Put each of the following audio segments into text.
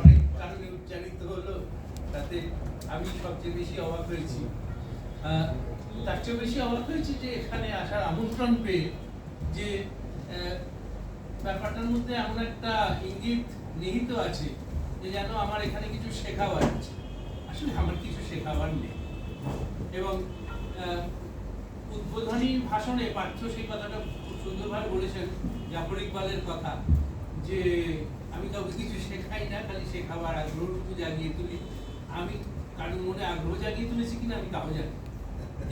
অনেক কারণে উচ্চারিত হলো, তাতে আমি সবচেয়ে বেশি অবাক হয়েছি। তার চেয়ে বেশি অবাক হয়েছি যে এখানে আসার আমন্ত্রণ পেয়ে যে ব্যাপারটার মধ্যে এমন একটা ইঙ্গিত নিহিত আছে যে যেন আমার এখানে কিছু শেখাবার আছে। আসলে আমার কিছু শেখাবার নেই। এবং উদ্বোধনী ভাষণে পার্থ সেই কথাটা খুব সুন্দরভাবে বলেছেন, জাফর ইকবালের কথা, যে আমি কাউকে কিছু শেখাই না, খালি শেখাবার আগ্রহটুকু জাগিয়ে তুলি। আমি কারোর মনে আগ্রহ জাগিয়ে তুলেছি কিনা আমি তাও জানি,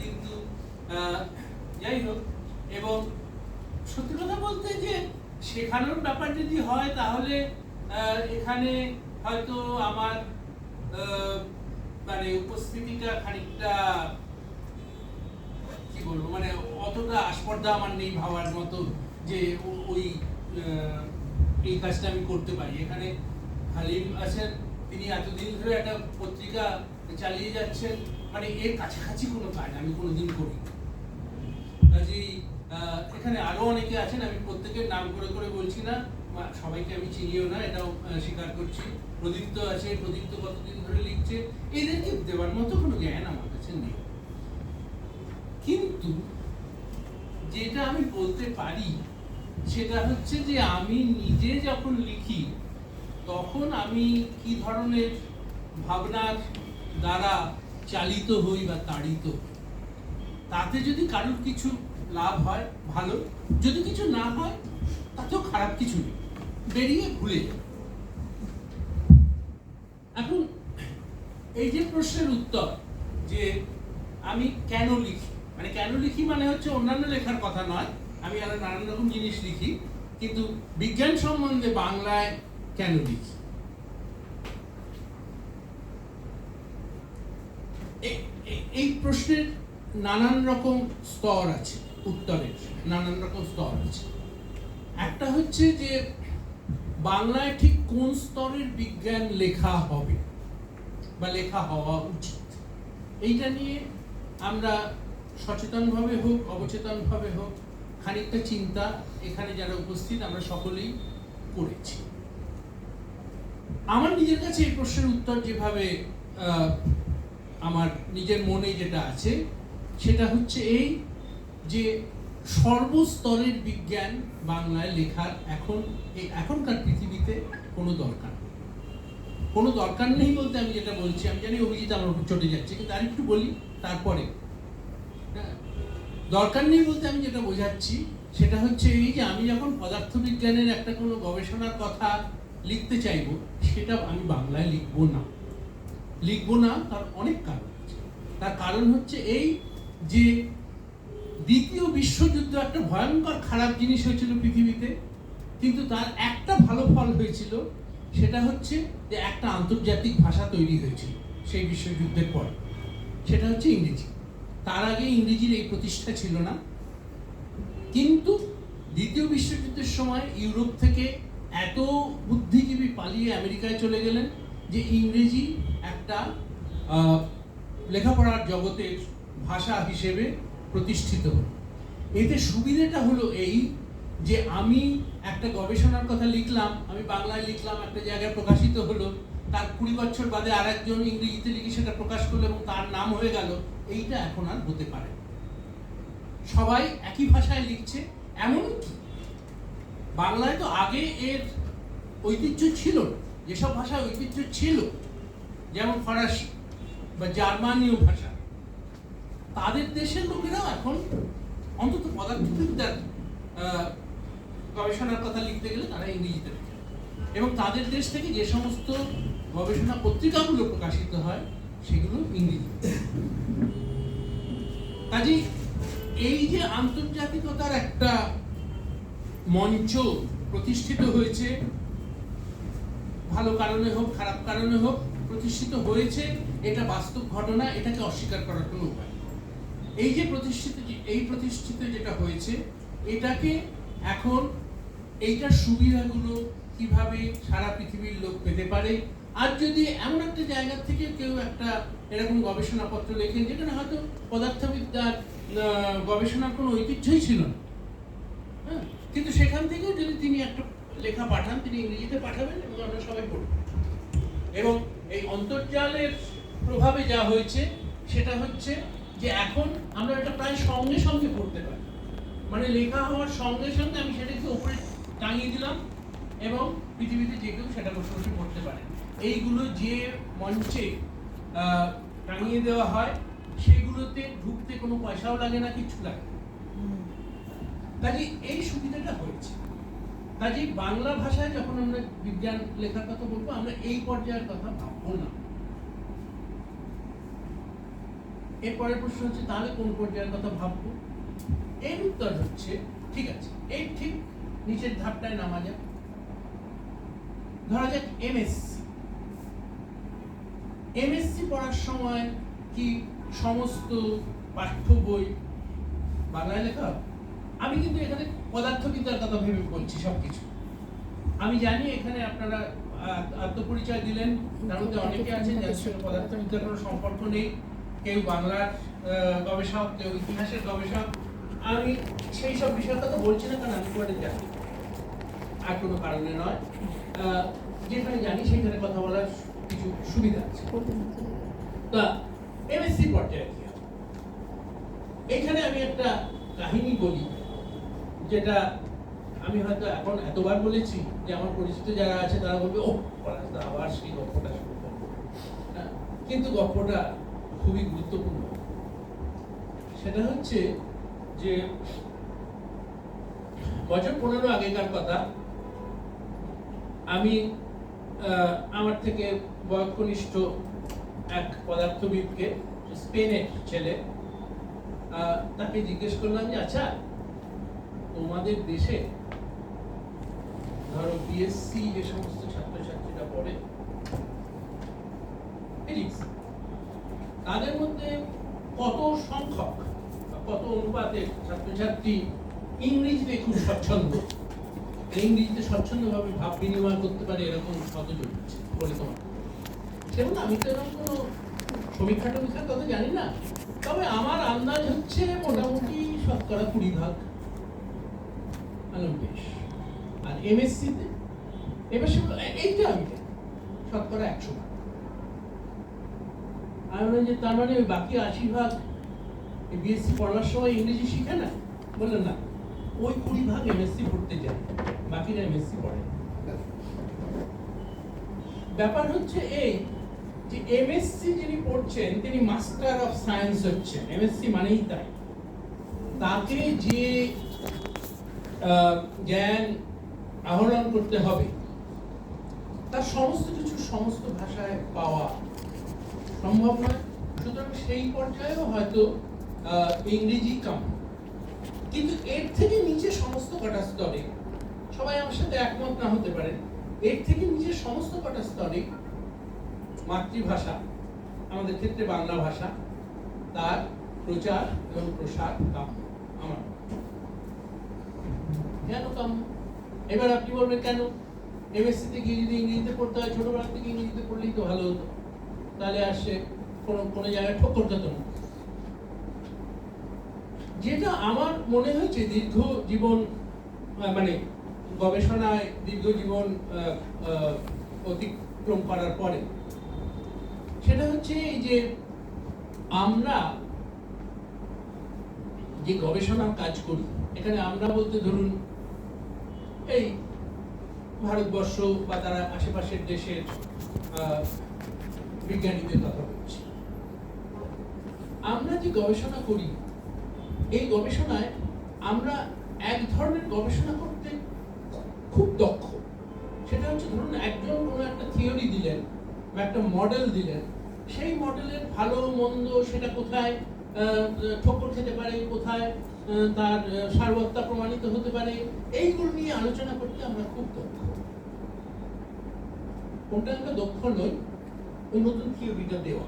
কিন্তু যাই হোক। এবং সত্যি কথা বলতে যে শেখানোর ব্যাপার যদি হয় তাহলে এখানে হয়তো আমার মানে উপস্থিতিটা খানিকটা কি বলবো, মানে অতটা আস্পর্ধা আমার নেই ভাবার মতো যে ওই এই কাজটা আমি করতে পারি। এখানে হালিম আছেন, তিনি এতদিন ধরে একটা পত্রিকা চালিয়ে যাচ্ছেন, মানে এর কাছাকাছি কোনো কাজ আমি কোনোদিন করি। কাজেই এখানে আরো অনেকে আছেন, আমি প্রত্যেকের নাম করে করে বলছি না, সবাইকে আমি চিনিও না, এটাও স্বীকার করছি। প্রদীপ্ত আছে, প্রদীপ্ত কতদিন ধরে লিখছে, এদেরকে দেওয়ার মতো কোনো জ্ঞান আমার কাছে নেই। কিন্তু যেটা আমি বলতে পারি সেটা হচ্ছে যে আমি নিজে যখন লিখি তখন আমি কি ধরনের ভাবনার দ্বারা চালিত হই বা তাড়িত। তাতে যদি কারোর কিছু লাভ হয় ভালো, যদি কিছু না হয় তাতেও খারাপ কিছু নেই, বেরিয়ে ভুলে যায়। এখন এই যে প্রশ্নের উত্তর যে আমি কেন লিখি, মানে কেন লিখি মানে হচ্ছে অন্যান্য লেখার কথা নয়, আমি আরো নানান রকম জিনিস লিখি, কিন্তু বিজ্ঞান সম্বন্ধে বাংলায় কেন লিখি, এই প্রশ্নের নানান রকম স্তর আছে, উত্তরের নানান রকম স্তর আছে। একটা হচ্ছে যে বাংলায় ঠিক কোন স্তরের বিজ্ঞান লেখা হবে বা লেখা হওয়া উচিত, এইটা নিয়ে আমরা সচেতনভাবে হোক অবচেতনভাবে হোক খানিকটা চিন্তা এখানে যারা উপস্থিত আমরা সকলেই করেছি। আমার নিজের কাছে এই প্রশ্নের উত্তর যেভাবে আমার নিজের মনে যেটা আছে সেটা হচ্ছে এই যে সর্বস্তরের বিজ্ঞান বাংলায় লেখার এখনকার পৃথিবীতে কোনো দরকার নেই বলতে আমি যেটা বলছি, আমি জানি অভিজিৎ আমার উপর চটে যাচ্ছে, কিন্তু আর একটু বলি তারপরে। দরকার নেই বলতে আমি যেটা বোঝাচ্ছি সেটা হচ্ছে এই যে আমি যখন পদার্থবিজ্ঞানের একটা কোনো গবেষণার কথা লিখতে চাইবো, সেটা আমি বাংলায় লিখবো না। তার অনেক কারণ আছে। তার কারণ হচ্ছে এই যে দ্বিতীয় বিশ্বযুদ্ধ একটা ভয়ঙ্কর খারাপ জিনিস হয়েছিল পৃথিবীতে, কিন্তু তার একটা ভালো ফল হয়েছিল, সেটা হচ্ছে যে একটা আন্তর্জাতিক ভাষা তৈরি হয়েছিল সেই বিশ্বযুদ্ধের পর, সেটা হচ্ছে ইংরেজি। তার আগে ইংরেজির এই প্রতিষ্ঠা ছিল না, কিন্তু দ্বিতীয় বিশ্বযুদ্ধের সময় ইউরোপ থেকে এত বুদ্ধিজীবী পালিয়ে আমেরিকায় চলে গেলেন যে ইংরেজি একটা লেখাপড়ার জগতের ভাষা হিসেবে প্রতিষ্ঠিত হল। এতে সুবিধাটা হলো এই যে আমি একটা গবেষণার কথা লিখলাম, আমি বাংলায় লিখলাম, একটা জায়গায় প্রকাশিত হলো, তার 20 বছর বাদে আরেকজন ইংরেজিতে লিখে সেটা প্রকাশ করলো এবং তার নাম হয়ে গেল, এইটা এখন আর হতে পারে। সবাই একই ভাষায় লিখছে, এমনকি বাংলায় তো আগে এর ঐতিহ্য ছিল, যেসব ভাষায় ঐতিহ্য ছিল যেমন ফরাসি বা জার্মানীয় ভাষা, তাদের দেশের লোকেরাও এখন অন্তত পদার্থবিদ্যার গবেষণার কথা লিখতে গেলে তারা ইংরেজিতে লেখে, এবং তাদের দেশ থেকে যে সমস্ত গবেষণা পত্রিকাগুলো প্রকাশিত হয় সেগুলো ইংরেজিতে। কাজেই এই যে আন্তর্জাতিকতার একটা মঞ্চ প্রতিষ্ঠিত হয়েছে, ভালো কারণে হোক খারাপ কারণে হোক প্রতিষ্ঠিত হয়েছে, এটা বাস্তব ঘটনা, এটাকে অস্বীকার করার কোনো উপায়। এই যে প্রতিষ্ঠিত যেটা হয়েছে, এটাকে এখন এইটার সুবিধাগুলো কিভাবে সারা পৃথিবীর লোক পেতে পারে, আর যদি এমন একটা জায়গা থেকে কেউ একটা এরকম গবেষণাপত্র লেখেন যেখানে হয়তো পদার্থবিদ্যার গবেষণার কোনো ঐতিহ্যই ছিল না, হ্যাঁ, কিন্তু সেখান থেকেও যদি তিনি একটা লেখা পাঠান, তিনি ইংরেজিতে পাঠাবেন এবং আমরা সবাই পড়ব। এবং এই অন্তর্জালের প্রভাবে যা হয়েছে সেটা হচ্ছে যে এখন আমরা এটা প্রায় সঙ্গে সঙ্গে পড়তে পারি, মানে লেখা হওয়ার সঙ্গে সঙ্গে আমি সেটাকে উপরে টাঙিয়ে দিলাম এবং পৃথিবীতে যে কেউ সেটা বসে বসে পড়তে পারে। এইগুলো যে মঞ্চে টাঙিয়ে দেওয়া হয় সেগুলোতে ঢুকতে কোনো পয়সাও লাগে না, কিচ্ছু লাগে না। কাজে এই সুবিধাটা হয়েছে। কাজে বাংলা ভাষায় যখন আমরা বিজ্ঞান লেখার কথা বলবো আমরা এই পর্যায়ের কথা ভাববো না। এরপরের প্রশ্ন হচ্ছে তাহলে কোন পর্যায়ের কথা ভাববো? এর উত্তর হচ্ছে ঠিক আছে, এই ঠিক নিচের ধাপটায় নামা যাক। ধরা যাক এমএসসি পড়ার সময় কি সমস্ত পাঠ্য বই বাংলায় লেখা? আমি কিন্তু এখানে পদার্থবিদ্যার কথা ভেবে বলছি সবকিছু। আমি জানি এখানে আপনারা আত্মপরিচয় দিলেন, তার মধ্যে অনেকে আছেন যাদের সঙ্গে পদার্থবিদ্যার কোনো সম্পর্ক নেই, কেউ বাংলার গবেষক, কেউ ইতিহাসের গবেষক। আমি সেই সব বিষয়ের কথা বলছি না, কারণ আমি পড়ে জানি, আর কোনো কারণে নয়। যেখানে জানি সেখানে কথা বলার কিছু সুবিধা আছে। তা এমএসসি পর্যায়ে কি হবে? এইখানে আমি একটা কাহিনী বলি, যেটা আমি হয়তো এখন এতবার বলেছি যে আমার পরিচিত যারা আছে তারা বলবে ও পলাশদা আবার সেই গল্পটা শুরু করবে। কিন্তু গল্পটা খুবই গুরুত্বপূর্ণ। সেটা হচ্ছে যে বছর 15 আগেকার কথা। আমি আমার থেকে বয়কনিষ্ঠ এক পদার্থবিদকে, স্পেনের ছেলে, তাকে জিজ্ঞেস করলাম যে আচ্ছা তোমাদের দেশে ধরো বিএসসি যে সমস্ত ছাত্রছাত্রীরা পড়ে ফিজিক্স, তাদের মধ্যে কত সংখ্যক কত অনুপাতে ছাত্রছাত্রী ইংরেজিতে খুব স্বচ্ছন্দ, ইংরেজিতে স্বচ্ছন্দভাবে ভাব বিনিময় করতে পারে, এরকম কতজন আছে বলে তোমার? সেরকম আমি তো এরকম কোনো সমীক্ষা টমীক্ষার কথা জানি না, তবে আমার আন্দাজ হচ্ছে মোটামুটি 20% বেশ। আর এমএসসিতে এইটা আমি 100%। আমি বললাম যে তার মানে বাকি 80% বিএসসি পড়ার সময় ইংরেজি শিখে না? বললেন না, ওই 20% এমএসসি পড়তে যায়, বাকিরা এমএসসি পড়ে। ব্যাপার হচ্ছে এই যে এমএসসি যিনি পড়ছেন তিনি মাস্টার অফ সায়েন্স হচ্ছেন, এমএসসি মানেই তাই। তাকে যে জ্ঞান আহরণ করতে হবে তার সমস্ত কিছু সমস্ত ভাষায় পাওয়া সম্ভব নয়, সুতরাং সেই পর্যায়েও হয়তো ইংরেজি কাম। কিন্তু এর থেকে নিচে সমস্ত কটা স্তরে, সবাই আমার সাথে একমত না হতে পারেন, এর থেকে নিচে সমস্ত কটা স্তরে মাতৃভাষা, আমাদের ক্ষেত্রে বাংলা ভাষা, তার প্রচার এবং প্রসার কাম্য। আমার কেন কাম্য? এবার আপনি বলবেন কেন? এমএসসিতে গিয়ে যদি ইংরেজিতে পড়তে হয়, ছোটবেলা থেকে ইংরেজিতে পড়লেই তো ভালো হতো, তাহলে আর সে কোনো জায়গায় ঠোকর যেত না। যেটা আমার মনে হয়েছে দীর্ঘ জীবন, মানে গবেষণায় দীর্ঘ জীবন অতিক্রম করার পরে, সেটা হচ্ছে এই যে আমরা যে গবেষণার কাজ করি, এখানে আমরা বলতে ধরুন এই ভারতবর্ষ বা তারা আশেপাশের দেশের বিজ্ঞানীদের কথা বলছি। আমরা যে গবেষণা করি, এই গবেষণায় আমরা এক ধরনের গবেষণা করতে খুব দক্ষ। সেটা হচ্ছে ধরুন একজন কোনো একটা থিওরি দিলেন বা একটা মডেল দিলেন, সেই মডেলের ভালো মন্দ সেটা কোথায় ঠোকর খেতে পারে, কোথায় তার সারবত্তা প্রমাণিত হতে পারে, এইগুলো নিয়ে আলোচনা করতে আমরা খুব দক্ষ। কোনটা আমরা দক্ষ নই, ওই নতুন থিওরিটা দেওয়া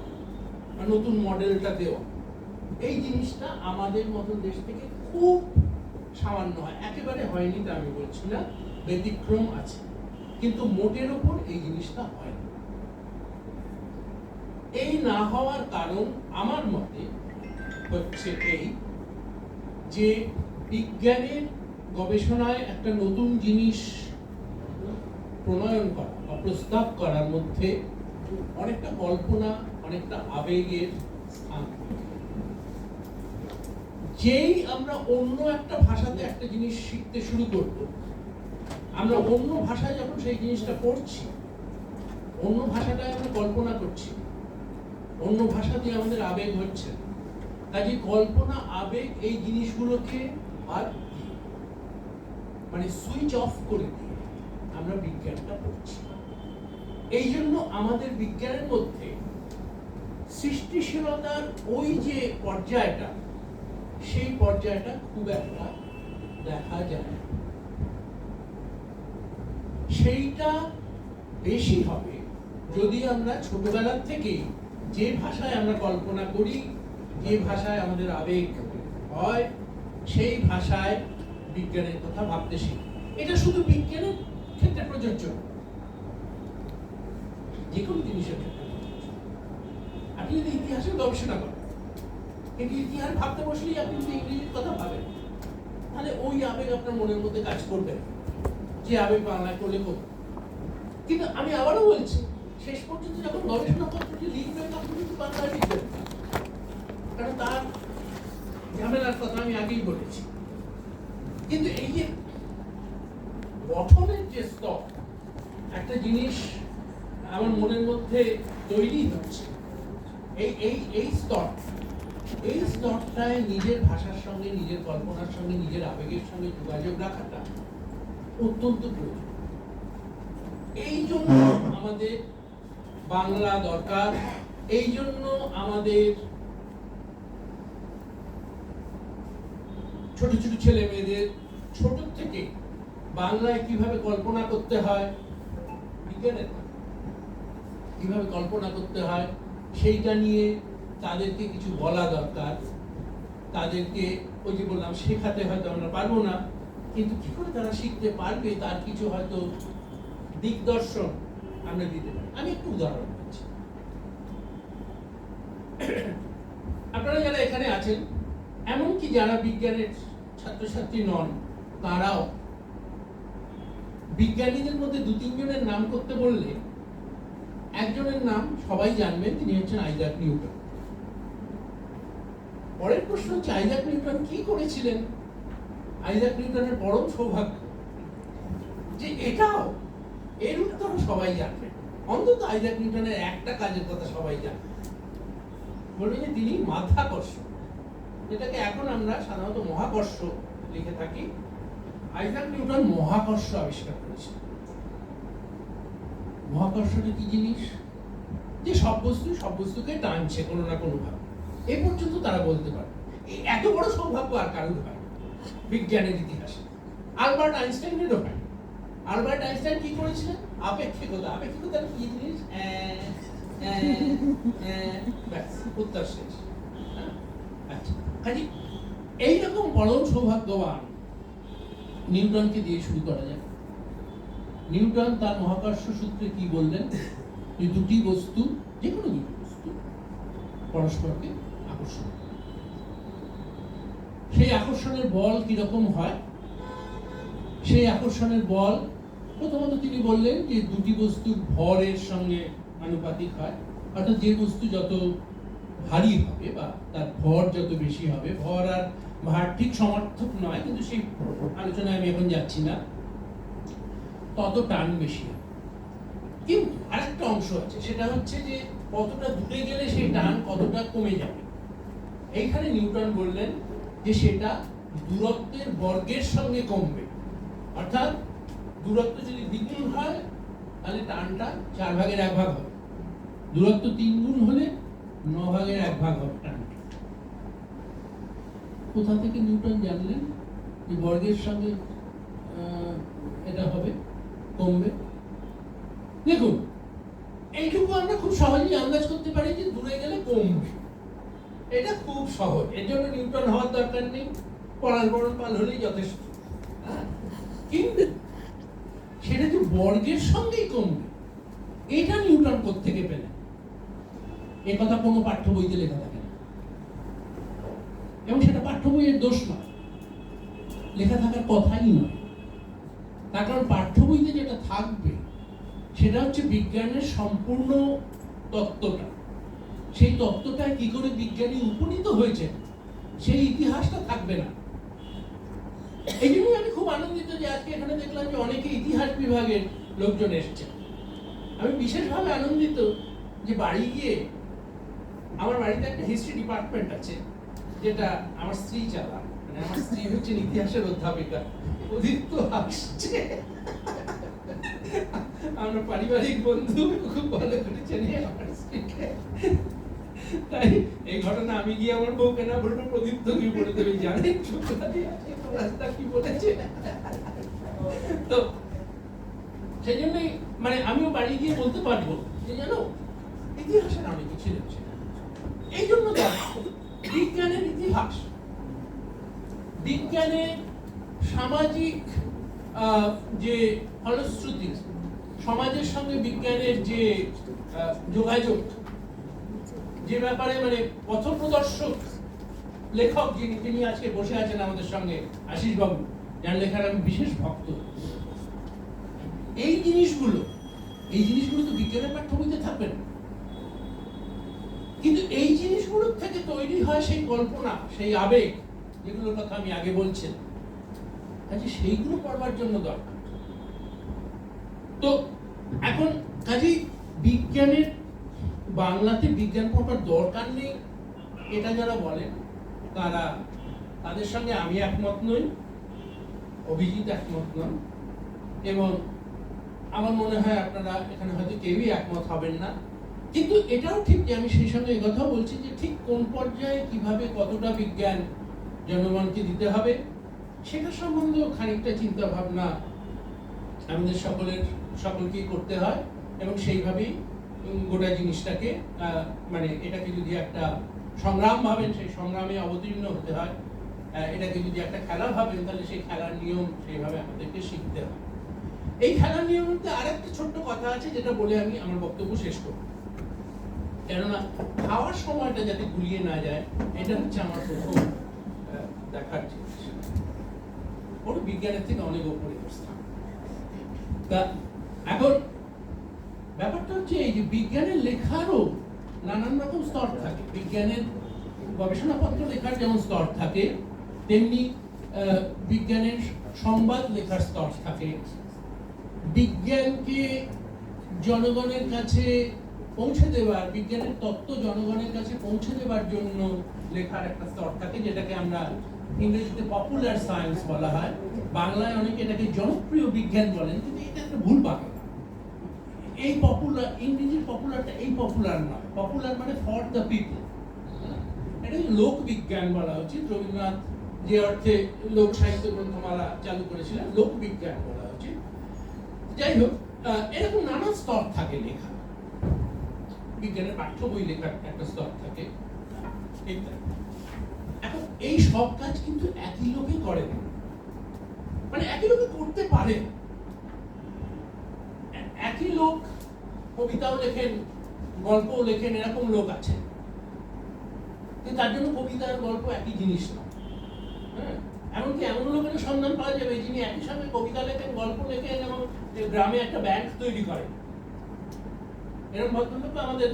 বা নতুন মডেলটা দেওয়া, এই জিনিসটা আমাদের মতো দেশ থেকে খুব সামান্য হয়। একেবারে হয়নি তা আমি বলছি না, ব্যতিক্রম আছে, কিন্তু মোটের উপর এই জিনিসটা হয় না। এই না হওয়ার কারণ আমার মতে হচ্ছে এই যে বিজ্ঞানের গবেষণায় একটা নতুন জিনিস প্রণয়ন করা বা প্রস্তাব করার মধ্যে অনেকটা কল্পনা, অনেকটা আবেগের স্থান। যেই আমরা অন্য একটা ভাষাতে একটা জিনিস শিখতে শুরু করব, আমরা অন্য ভাষায় যখন সেই জিনিসটা পড়ছি, অন্য ভাষাটায় আমরা কল্পনা করছি, অন্য ভাষা দিয়ে আমাদের আবেগ হচ্ছে, কাজে কল্পনা, আবেগ এই জিনিসগুলোকে বাদ দিয়ে, মানে সুইচ অফ করে দিয়ে আমরা বিজ্ঞানটা পড়ছি। এই জন্য আমাদের বিজ্ঞানের মধ্যে সৃষ্টিশীলতার ওই যে পর্যায়টা, সেই পর্যায়টা খুব একটা দেখা যায় না। সেইটা বেশি হবে যদি আমরা ছোটবেলার থেকেই যে ভাষায় আমরা কল্পনা করি, যে ভাষায় আমাদের আবেগ হয়, সেই ভাষায় বিজ্ঞানের কথা ভাবতে শিখি। এটা শুধু বিজ্ঞানের ক্ষেত্রে প্রযোজ্য, যে কোনো জিনিসের ক্ষেত্রে প্রযোজ্য। আপনি যদি ইতিহাসের গবেষণা করেন, কিন্তু ইতিহাস ভাবতে বসলেই আপনি যদি ইংরেজির কথা ভাবেন, তাহলে ওই আবেগ আপনার মনের মধ্যে কাজ করবে, যে আবেগ বাংলায় করলে করবে। কিন্তু আমি আবারও বলছি, শেষ পর্যন্ত যখন গবেষণা পত্রটি লিখবেন তখন কিন্তু বাংলায় লিখবেন, কারণ তার ঝামেলার কথা আমি আগেই বলেছি। কিন্তু এই যে গঠনের যে স্তর, একটা জিনিস আমার মনের মধ্যে তৈরি হচ্ছে, এই স্তরটায় নিজের ভাষার সঙ্গে, নিজের কল্পনার সঙ্গে, নিজের আবেগের সঙ্গে যোগাযোগ রাখাটা অত্যন্ত প্রয়োজন। এই জন্য আমাদের বাংলা দরকার, এই জন্য আমাদের ছোট ছোট ছেলে মেয়েদের ছোট থেকে বাংলায় কিভাবে কল্পনা করতে হয়, বিজ্ঞানের কিভাবে কল্পনা করতে হয়, সেইটা নিয়ে তাদেরকে কিছু বলা দরকার। তাদেরকে ওই যে বললাম, শেখাতে হয়তো আমরা পারবো না, কিন্তু কি করে তারা শিখতে পারবে তার কিছু হয়তো দিকদর্শন আমরা দিতে পারি। আমি একটু উদাহরণ দিচ্ছি। আপনারা যারা এখানে আছেন, এমনকি যারা বিজ্ঞানের ছাত্রছাত্রী নন, তারাও বিজ্ঞানীদের মধ্যে দু তিনজনের নাম করতে বললে একজনের নাম সবাই জানবেন, তিনি হচ্ছেন আইজাক নিউটন। পরের প্রশ্ন হচ্ছে, আইজাক নিউটন কি করেছিলেন? আইজাক নিউটনের পরম সৌভাগ্য যে এটাও, এর উত্তর সবাই জানবে। অন্তত আইজাক নিউটনের একটা কাজের কথা সবাই জানবে, বলবেন যে তিনি মাধ্যাকর্ষ, যেটাকে এখন আমরা সাধারণত মহাকর্ষ লিখে থাকি। আইজাক নিউটন মহাকর্ষ আবিষ্কার করেছেন। মহাকর্ষটা কি জিনিস? যে সব বস্তুকে টানছে কোনো না কোনো ভাবে, এ পর্যন্ত তারা বলতে পারে। এত বড় সৌভাগ্য আর কারোর হয় বিজ্ঞানের ইতিহাসে। আলবার্ট আইনস্টাইনেরও হয়। আলবার্ট আইনস্টাইন কি করেছিলেন? আপেক্ষিকতা। আপেক্ষিকতা কি জিনিস? উত্তর শেষ। আচ্ছা, কাজে এইরকম পরম সৌভাগ্যবান নিউটনকে দিয়ে শুরু করা যায়। নিউটন তার মহাকর্ষ সূত্রে কি বললেন? যে দুটি বস্তু, যে কোনো দুটি বস্তু পরস্পরকে আকর্ষণ করে। সেই আকর্ষণের বল কিরকম হয়? সেই আকর্ষণের বল প্রথমত তিনি বললেন যে দুটি বস্তুর ভরের সঙ্গে আনুপাতিক হয়। অর্থাৎ যে বস্তু যত ভারী হবে বা তার ভর যত বেশি হবে, ভর আর ভার ঠিক সমার্থক নয়, কিন্তু সেই আলোচনায় আমি এখন যাচ্ছি না, তত টান বেশি হবে। কিন্তু আরেকটা অংশ আছে, সেটা হচ্ছে যে কতটা দূরে গেলে সেই টান কতটা কমে যাবে। এইখানে নিউটন বললেন যে সেটা দূরত্বের বর্গের সঙ্গে কমবে। অর্থাৎ দূরত্ব যদি দ্বিগুণ হয় তাহলে টানটা 1/4 হবে, দূরত্ব 3 গুণ হলে 9/1 হবে টানটা। কোথা থেকে নিউটন জানলেন যে বর্গের সঙ্গে এটা হবে, কমবে? দেখুন, এইটুকু আমরা খুব সহজেই আন্দাজ করতে পারি যে দূরে গেলে কমবে। এটা খুব সহজ, এর জন্য নিউটন হওয়ার দরকার নেই, পড়ার পাল হলেই যথেষ্ট। কিন্তু সেটা যে বর্গের সঙ্গেই কমবে, এটা নিউটন কোত্থেকে পেলেন? এ কথা কোনো পাঠ্য বইতে লেখা থাকে না, এবং সেটা পাঠ্য বইয়ের দোষ নয়, লেখা থাকার কথাই নয়। তার কারণ পাঠ্য বইতে যেটা থাকবে সেটা হচ্ছে বিজ্ঞানের সম্পূর্ণ তত্ত্বটা, সেই তত্ত্বটায় কি করে বিজ্ঞানী উপনীত হয়েছে সেই ইতিহাসটা থাকবে না। এই জন্যই আমি খুব আনন্দিত যে আজকে এখানে দেখলাম যে অনেকে ইতিহাস বিভাগের লোকজন এসছে। আমি বিশেষভাবে আনন্দিত যে বাড়ি গিয়ে, আমার বাড়িতে একটা হিস্ট্রি ডিপার্টমেন্ট আছে যেটা আমার স্ত্রী চালায়, মানে আমার স্ত্রী হচ্ছেন ইতিহাসের অধ্যাপিকা, ওদিক তো আসছে। আমরা পারিবারিক বন্ধু, খুব ভালো করে চেনে আমার স্ত্রীকে। তাই এই ঘটনা আমি গিয়ে আমার বউকে না বলবো, প্রদীপ তো কি বলে দেবে, জানেন রাস্তা কি বলেছে। তো সেই জন্যই মানে আমিও বাড়ি গিয়ে বলতে পারবো যে জানো ইতিহাসের অনেক কিছু রয়েছে। এই জন্য বিজ্ঞানের ইতিহাস, বিজ্ঞানের সামাজিক যে ফলশ্রুতি, সমাজের সঙ্গে বিজ্ঞানের যে যোগাযোগ, যে ব্যাপারে মানে পথপ্রদর্শক লেখক যিনি আজকে বসে আছেন আমাদের সঙ্গে, আশিস বাবু, যার লেখার আমি বিশেষ ভক্ত। এই জিনিসগুলো তো বিজ্ঞানের পাঠ্যবইতে থাকবে না, কিন্তু এই জিনিসগুলোর থেকে তৈরি হয় সেই কল্পনা, সেই আবেগ, যেগুলোর কথা আমি আগে বলছিলাম। কাজে সেইগুলো পড়বার জন্য দরকার। তো এখন কাজেই বিজ্ঞানের বাংলাতে বিজ্ঞান পড়বার দরকার নেই এটা যারা বলেন তাদের সঙ্গে আমি একমত নই, অভিজিৎ একমত নন, এবং আমার মনে হয় আপনারা এখানে হয়তো কেউই একমত হবেন না। কিন্তু এটাও ঠিক যে আমি সেই সঙ্গে এই কথা বলছি যে ঠিক কোন পর্যায়ে কিভাবে কতটা বিজ্ঞান জনগণকে দিতে হবে সেটা সম্বন্ধেও খানিকটা চিন্তা ভাবনা আমাদের সকলকেই করতে হয়, এবং সেইভাবেই গোটা জিনিসটাকে মানে এটাকে যদি একটা সংগ্রাম ভাবেন সেই সংগ্রামে অবতীর্ণ হতে হয়, এটাকে যদি একটা খেলা ভাবেন তাহলে সেই খেলার নিয়ম সেইভাবে আমাদেরকে শিখতে হয়। এই খেলার নিয়মের মধ্যে আরেকটা ছোট্ট কথা আছে যেটা বলে আমি আমার বক্তব্য শেষ করব। কেননা খাওয়ার সময়টা যাতে গুলিয়ে না যায়, এটা হচ্ছে আমার প্রথম দেখার জিনিস। ওর বিজ্ঞানের থেকে অনেক উপরে অবস্থান। তা এখন ব্যাপারটা হচ্ছে এই যে বিজ্ঞানের লেখারও নানান রকম স্তর থাকে। বিজ্ঞানের গবেষণাপত্র লেখার যেমন স্তর থাকে, তেমনি বিজ্ঞানের সংবাদ লেখার স্তর থাকে। বিজ্ঞানকে জনগণের কাছে পৌঁছে দেওয়ার, বিজ্ঞানের তত্ত্ব জনগণের কাছে পৌঁছে দেওয়ার জন্য লেখার একটা স্তর থাকে, যেটাকে আমরা ইংরেজিতে পপুলার সায়েন্স বলা হয়, বাংলায় অনেকে এটাকে জনপ্রিয় বিজ্ঞান বলেন, কিন্তু এটা একটা ভুল বাংলা। এই পপুলার, ইংরেজির পপুলারটা এই পপুলার নয়, পপুলার মানে ফর দ্য পিপল। এটাকে লোক বিজ্ঞান বলা উচিত। রবীন্দ্রনাথ যে অর্থে লোক সাহিত্য গ্রন্থমালা চালু করেছিলেন, লোক বিজ্ঞান বলা উচিত। যাই হোক, এরকম নানা স্তর থাকে লেখা। বিজ্ঞানের পাঠ্য বই লেখার একটা স্তর থাকে। এখন এই সব কাজ কিন্তু একই লোকে করে না, মানে একই লোকে করতে পারে। একই লোক কবিতাও লেখেন, গল্পও লেখেন, এরকম লোক আছে, কিন্তু তার জন্য কবিতা আর গল্প একই জিনিস না। হ্যাঁ, এমনকি এমন লোকের সন্ধান পাওয়া যাবে যিনি একই সঙ্গে কবিতা লেখেন, গল্প লেখেন এবং গ্রামে একটা ব্যাংক তৈরি করেন। এরকম ভদ্রলোক আমাদের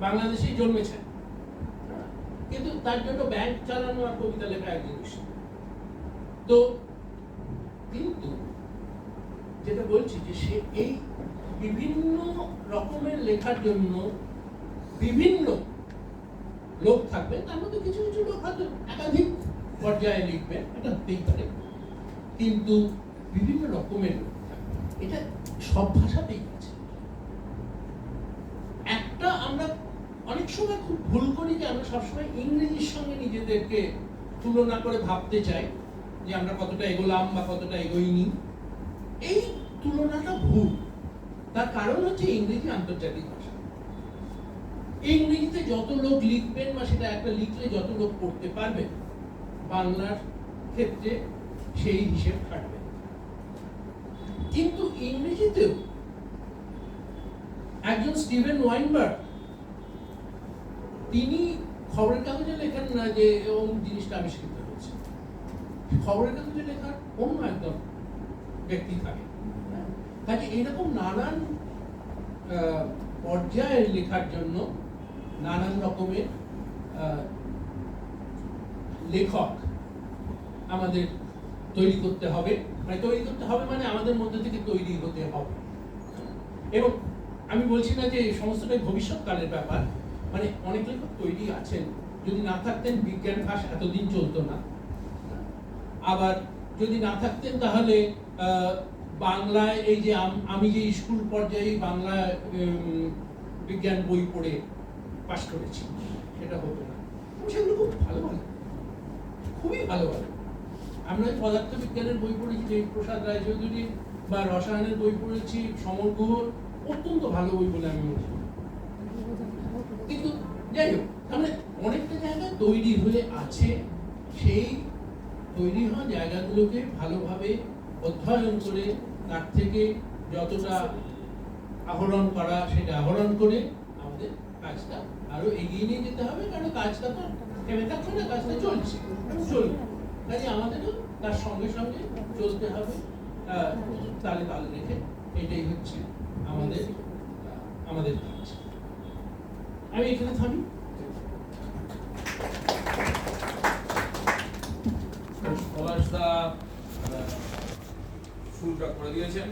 বাংলাদেশেই জন্মেছেন, কিন্তু তার জন্য ব্যাংক চালানো আর কবিতা লেখা এক জিনিস। তো কিন্তু যেটা বলছি যে সে এই বিভিন্ন রকমের লেখার জন্য বিভিন্ন লোক থাকবে, তার মধ্যে কিছু কিছু লোক হয়তো একাধিক পর্যায়ে লিখবে, এটা হতেই পারে, কিন্তু বিভিন্ন রকমের লোক থাকবে। এটা সব ভাষাতেই আছে। একটা আমরা অনেক সময় খুব ভুল করি যে আমরা সবসময় ইংরেজির সঙ্গে নিজেদেরকে তুলনা করে ভাবতে চাই যে আমরা কতটা এগোলাম বা কতটা এগোইনি। এই তুলনাটা ভুল। তার কারণ হচ্ছে ইংরেজি আন্তর্জাতিক ভাষা। ইংরেজিতে যত লোক লিখবেন বা সেটা একটা লিখলে যত লোক পড়তে পারবে, বাংলার ক্ষেত্রে সেই হিসেব খাটবে। কিন্তু ইংরেজিতেও একজন স্টিভেন ওয়াইনবার্গ, তিনি খবরের কাগজে লেখেন না যে অমুক জিনিসটা আবিষ্কৃত হয়েছে। খবরের কাগজে লেখার অন্য একদম ব্যক্তি থাকে। কাজে এইরকম নানান পর্যায়ের লেখার জন্য নানান রকমের লেখক আমাদের তৈরি করতে হবে, মানে আমাদের মধ্যে থেকে তৈরি হতে হবে। এবং আমি বলছি না যে সমস্তটাই ভবিষ্যৎকালের ব্যাপার, মানে অনেক লেখক তৈরি আছেন, যদি না থাকতেন বিজ্ঞান ভাষ এতদিন চলতো না। আবার যদি না থাকতেন তাহলে বাংলায় এই যে আমি যে স্কুল পর্যায়ে বাংলা বিজ্ঞান বই পড়ে পাশ করেছি সেটা হতো না। সেগুলো খুব ভালো, খুবই ভালো। আমরা পদার্থ বিজ্ঞানের বই পড়েছি দেবপ্রসাদ রায়চৌধুরী, বা রসায়নের বই পড়েছি সমর গুহর, অত্যন্ত ভালো বই বলে আমি মনে করি। কিন্তু যাই হোক, তাহলে অনেকটা জায়গা তৈরি হয়ে আছে, সেই তৈরি হওয়া জায়গাগুলোকে ভালোভাবে অধ্যয়ন করে তার থেকে যতটা আহরণ করা সেটা আহরণ করে আমাদের কাজটা আরো এগিয়ে নিয়ে যেতে হবে, কারণ কাজটা তো থেমে থাকছে না, কাজটা চলছে এবং চলবে। কাজে আমাদেরও তার সঙ্গে সঙ্গে চলতে হবে, তালে তাল রেখে। এটাই হচ্ছে আমাদের কাজ। আমি এখানে থামি। পলাশদা ফুল ড্রপ করে দিয়েছেন।